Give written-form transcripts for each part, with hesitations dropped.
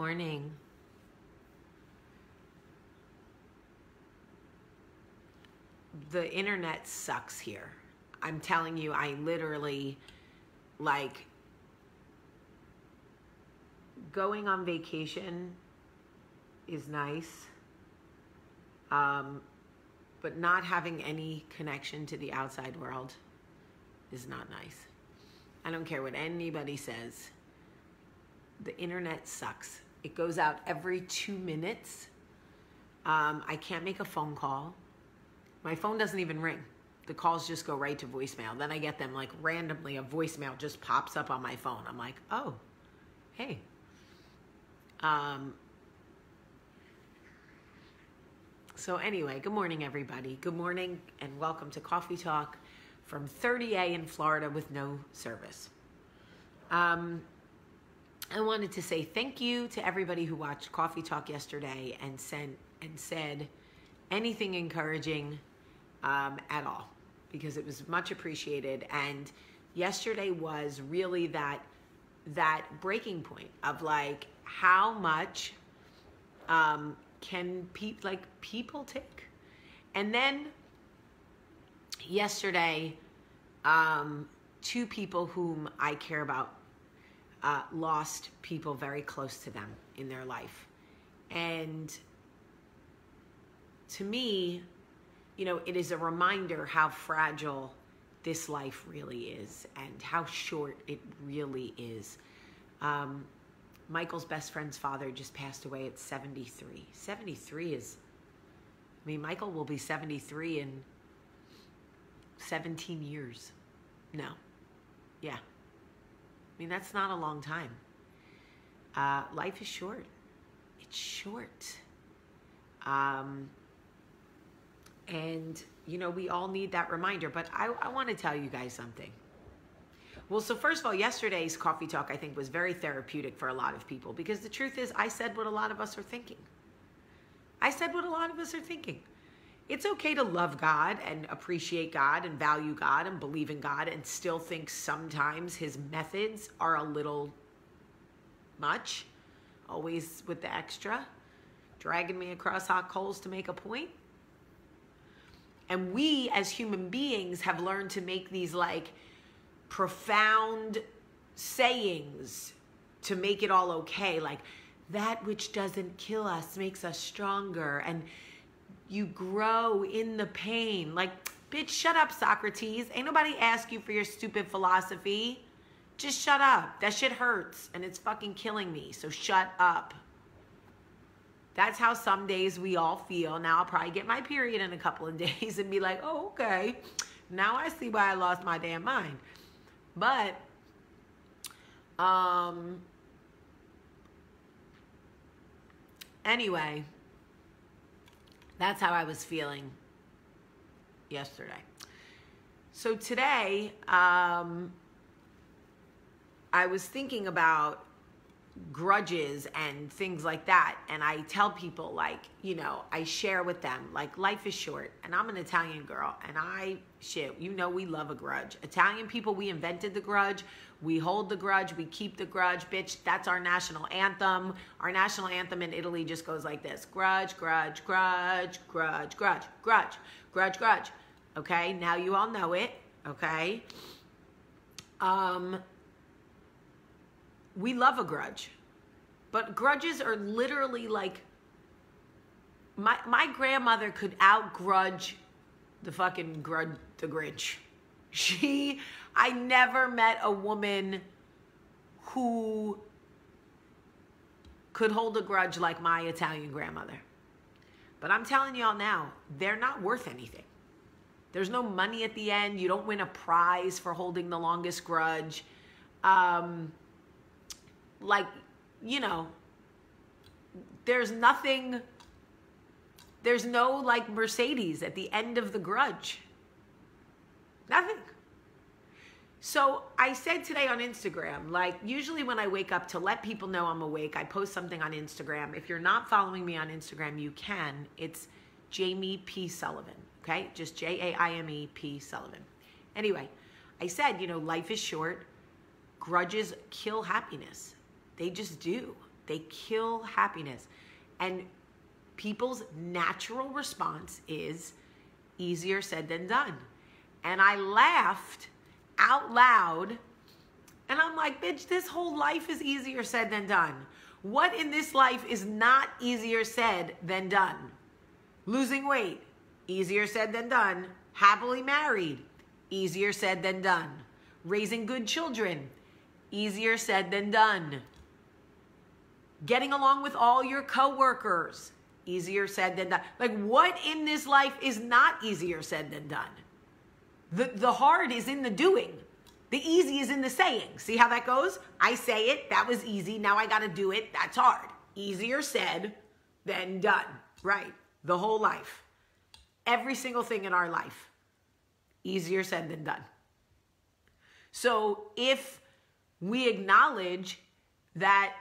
Morning. The internet sucks here. I'm telling you, I literally, like, going on vacation is nice, but not having any connection to the outside world is not nice. I don't care what anybody says. The internet sucks. It goes out every 2 minutes. I can't make a phone call. My phone doesn't even ring. The calls just go right to voicemail. Then I get them like randomly, a voicemail just pops up on my phone. I'm like, oh, hey. So anyway, good morning, everybody. Good morning and welcome to Coffee Talk from 30A in Florida with no service. I wanted to say thank you to everybody who watched Coffee Talk yesterday and said anything encouraging at all, because it was much appreciated. And yesterday was really that breaking point of like how much can people take. And then yesterday, two people whom I care about lost people very close to them in their life. And to me, you know, it is a reminder how fragile this life really is and how short it really is. Michael's best friend's father just passed away at 73. 73 is, I mean, Michael will be 73 in 17 years. No. Yeah. I mean, that's not a long time. Life is short. It's short. And, you know, we all need that reminder. But I want to tell you guys something. Well, so first of all, yesterday's Coffee Talk, I think, was very therapeutic for a lot of people. Because the truth is, I said what a lot of us are thinking. I said what a lot of us are thinking. It's okay to love God and appreciate God and value God and believe in God and still think sometimes his methods are a little much. Always with the extra. Dragging me across hot coals to make a point. And we as human beings have learned to make these like profound sayings to make it all okay. Like, that which doesn't kill us makes us stronger. And you grow in the pain. Like, bitch, shut up, Socrates. Ain't nobody ask you for your stupid philosophy. Just shut up. That shit hurts and it's fucking killing me. So shut up. That's how some days we all feel. Now I'll probably get my period in a couple of days and be like, oh, okay. Now I see why I lost my damn mind. But, anyway, that's how I was feeling yesterday. So today, I was thinking about grudges and things like that, and I tell people, like, you know, I share with them, like, life is short, and I'm an Italian girl, and you know, we love a grudge. Italian people, we invented the grudge, we hold the grudge, we keep the grudge, bitch. That's our national anthem. Our national anthem in Italy just goes like this: grudge, grudge, grudge, grudge, grudge, grudge, grudge, grudge. Okay, now you all know it. Okay. We love a grudge, but grudges are literally like, my grandmother could outgrudge the fucking the Grinch. I never met a woman who could hold a grudge like my Italian grandmother. But I'm telling y'all now, they're not worth anything. There's no money at the end. You don't win a prize for holding the longest grudge. Like, you know, there's no like Mercedes at the end of the grudge. Nothing. So I said today on Instagram, like, usually when I wake up, to let people know I'm awake, I post something on Instagram. If you're not following me on Instagram, you can. It's Jamie P. Sullivan, okay? Just Jaime P. Sullivan. Anyway, I said, you know, life is short. Grudges kill happiness. They just do. They kill happiness. And people's natural response is easier said than done. And I laughed out loud, and I'm like, bitch, this whole life is easier said than done. What in this life is not easier said than done? Losing weight, easier said than done. Happily married, easier said than done. Raising good children, easier said than done. Getting along with all your coworkers, easier said than done. Like, what in this life is not easier said than done? The hard is in the doing. The easy is in the saying. See how that goes? I say it, that was easy. Now I got to do it, that's hard. Easier said than done, right? The whole life. Every single thing in our life. Easier said than done. So if we acknowledge that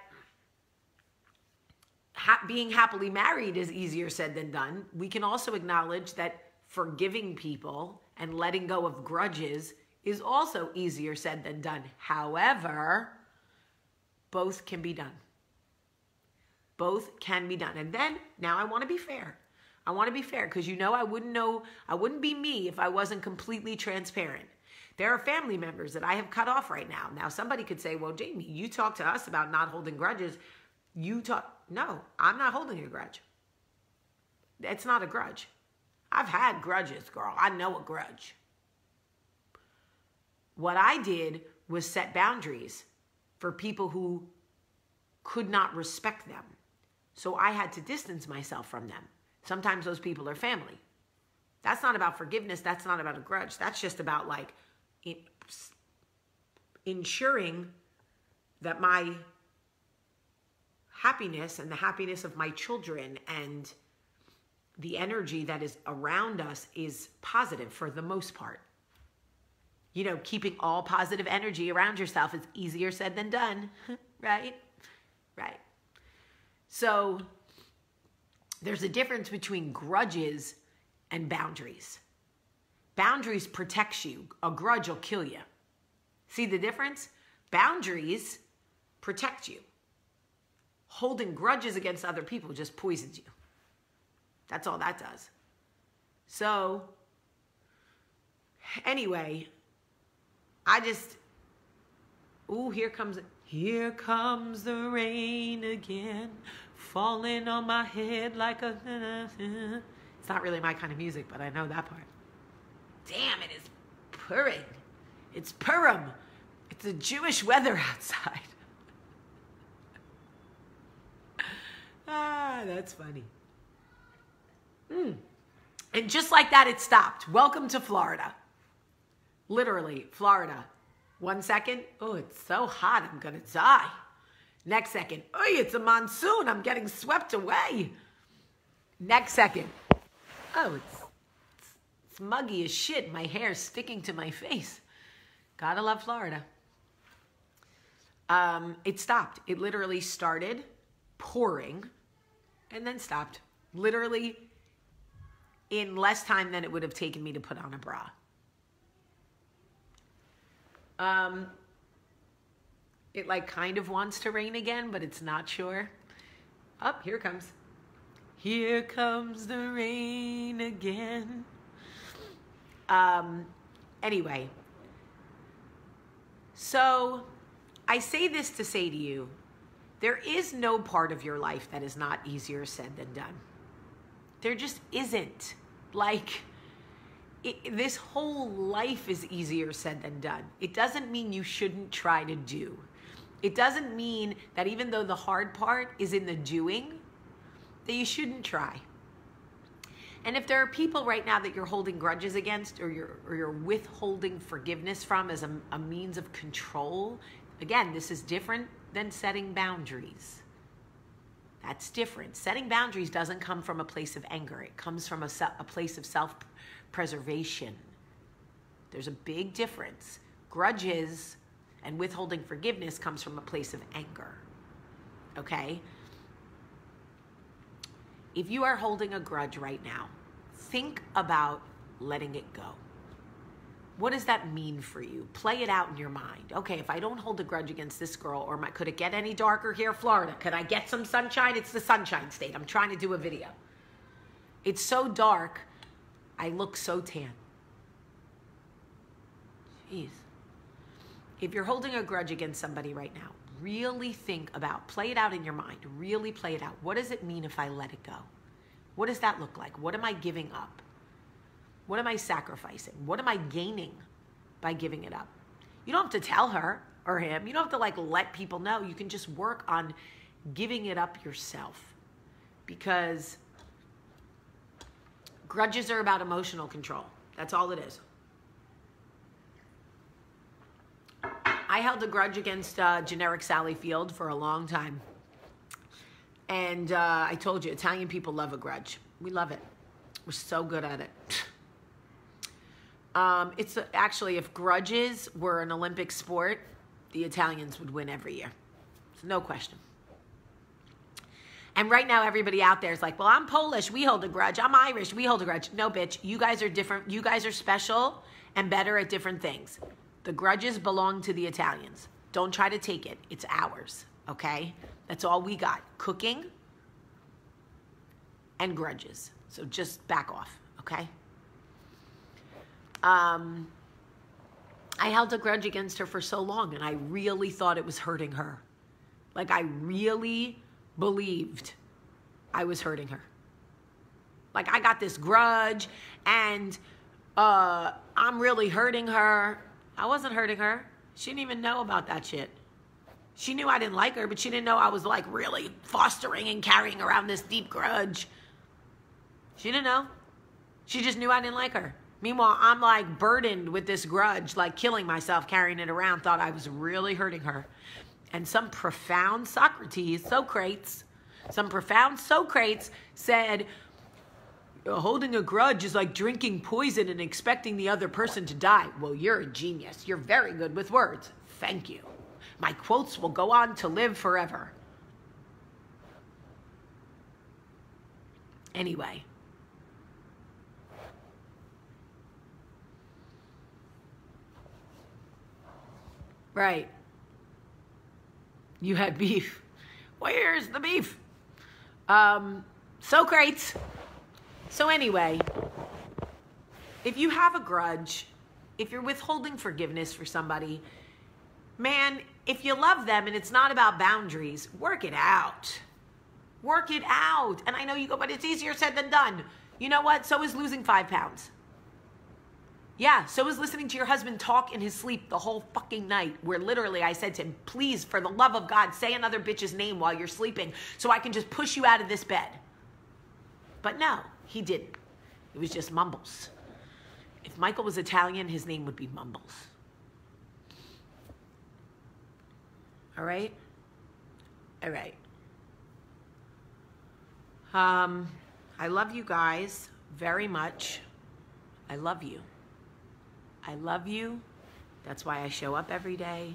being happily married is easier said than done, we can also acknowledge that forgiving people and letting go of grudges is also easier said than done. However, both can be done. Both can be done. And then, now I want to be fair. I want to be fair because I wouldn't be me if I wasn't completely transparent. There are family members that I have cut off right now. Now, somebody could say, well, Jamie, you talk to us about not holding grudges. No, I'm not holding a grudge. It's not a grudge. I've had grudges, girl. I know a grudge. What I did was set boundaries for people who could not respect them. So I had to distance myself from them. Sometimes those people are family. That's not about forgiveness. That's not about a grudge. That's just about like ensuring that my happiness and the happiness of my children and the energy that is around us is positive for the most part. Keeping all positive energy around yourself is easier said than done, right? Right. So there's a difference between grudges and boundaries. Boundaries protects you. A grudge will kill you. See the difference? Boundaries protect you. Holding grudges against other people just poisons you. That's all that does. So, anyway, here comes the rain again, falling on my head like a... It's not really my kind of music, but I know that part. Damn, it is purring. It's Purim. It's a Jewish weather outside. That's funny. And just like that, it stopped. Welcome to Florida. Literally, Florida. 1 second, oh, it's so hot, I'm gonna die. Next second, oh, it's a monsoon, I'm getting swept away. Next second, oh, it's muggy as shit, my hair's sticking to my face. Gotta love Florida. It stopped. It literally started pouring and then stopped. Literally in less time than it would have taken me to put on a bra. It like kind of wants to rain again, but it's not sure. Oh, here it comes. Here comes the rain again. Anyway, so I say this to say to you, there is no part of your life that is not easier said than done. There just isn't. Like, this whole life is easier said than done. It doesn't mean you shouldn't try to do. It doesn't mean that even though the hard part is in the doing, that you shouldn't try. And if there are people right now that you're holding grudges against or you're withholding forgiveness from as a means of control, again, this is different than setting boundaries. That's different. Setting boundaries doesn't come from a place of anger. It comes from a place of self-preservation. There's a big difference. Grudges and withholding forgiveness comes from a place of anger. Okay? If you are holding a grudge right now, think about letting it go. What does that mean for you? Play it out in your mind. Okay, if I don't hold a grudge against this girl, or could it get any darker here, Florida? Could I get some sunshine? It's the sunshine state. I'm trying to do a video. It's so dark, I look so tan. Jeez. If you're holding a grudge against somebody right now, really think about, play it out in your mind, really play it out. What does it mean if I let it go? What does that look like? What am I giving up? What am I sacrificing? What am I gaining by giving it up? You don't have to tell her or him. You don't have to like let people know. You can just work on giving it up yourself, because grudges are about emotional control. That's all it is. I held a grudge against generic Sally Field for a long time. And I told you, Italian people love a grudge. We love it. We're so good at it. It's actually, if grudges were an Olympic sport, the Italians would win every year. It's no question. And right now, everybody out there is like, well, I'm Polish, we hold a grudge. I'm Irish, we hold a grudge. No, bitch, you guys are different. You guys are special and better at different things. The grudges belong to the Italians. Don't try to take it. It's ours, okay? That's all we got. Cooking and grudges. So just back off, okay? I held a grudge against her for so long, and I really thought it was hurting her. Like, I really believed I was hurting her. Like, I got this grudge, and I'm really hurting her. I wasn't hurting her. She didn't even know about that shit. She knew I didn't like her, but she didn't know I was like really fostering and carrying around this deep grudge. She didn't know. She just knew I didn't like her. Meanwhile, I'm like burdened with this grudge, like killing myself, carrying it around, thought I was really hurting her. And some profound Socrates said, holding a grudge is like drinking poison and expecting the other person to die. Well, you're a genius. You're very good with words. Thank you. My quotes will go on to live forever. Anyway. Right. You had beef. Where's the beef? Socrates. So anyway, if you have a grudge, if you're withholding forgiveness for somebody, man, if you love them and it's not about boundaries, work it out. Work it out. And I know you go, but it's easier said than done. You know what? So is losing 5 pounds. Yeah, so is listening to your husband talk in his sleep the whole fucking night, where literally I said to him, please, for the love of God, say another bitch's name while you're sleeping so I can just push you out of this bed. But no, he didn't. It was just Mumbles. If Michael was Italian, his name would be Mumbles. All right? All right. I love you guys very much. I love you. I love you. That's why I show up every day.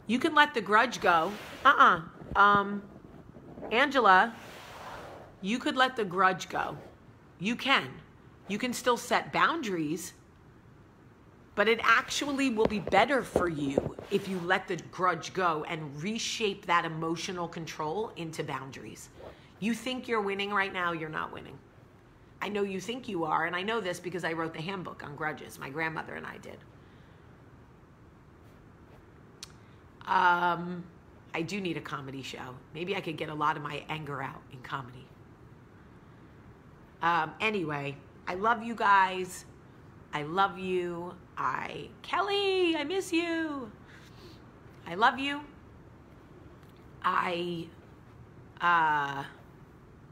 You can let the grudge go. Angela, you could let the grudge go. You can. You can still set boundaries, but it actually will be better for you if you let the grudge go and reshape that emotional control into boundaries. You think you're winning right now, you're not winning. I know you think you are, and I know this because I wrote the handbook on grudges. My grandmother and I did. I do need a comedy show. Maybe I could get a lot of my anger out in comedy. Anyway, I love you guys. I love you. Kelly, I miss you. I love you. I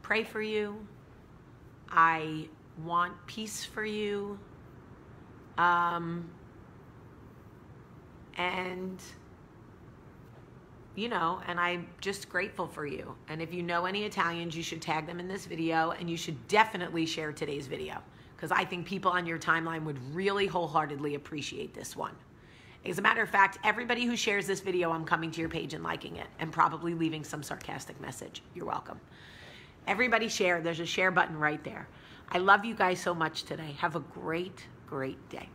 pray for you. I want peace for you. And, you know, and I'm just grateful for you. And if you know any Italians, you should tag them in this video, and you should definitely share today's video, because I think people on your timeline would really wholeheartedly appreciate this one. As a matter of fact, everybody who shares this video, I'm coming to your page and liking it and probably leaving some sarcastic message. You're welcome. Everybody share. There's a share button right there. I love you guys so much today. Have a great, great day.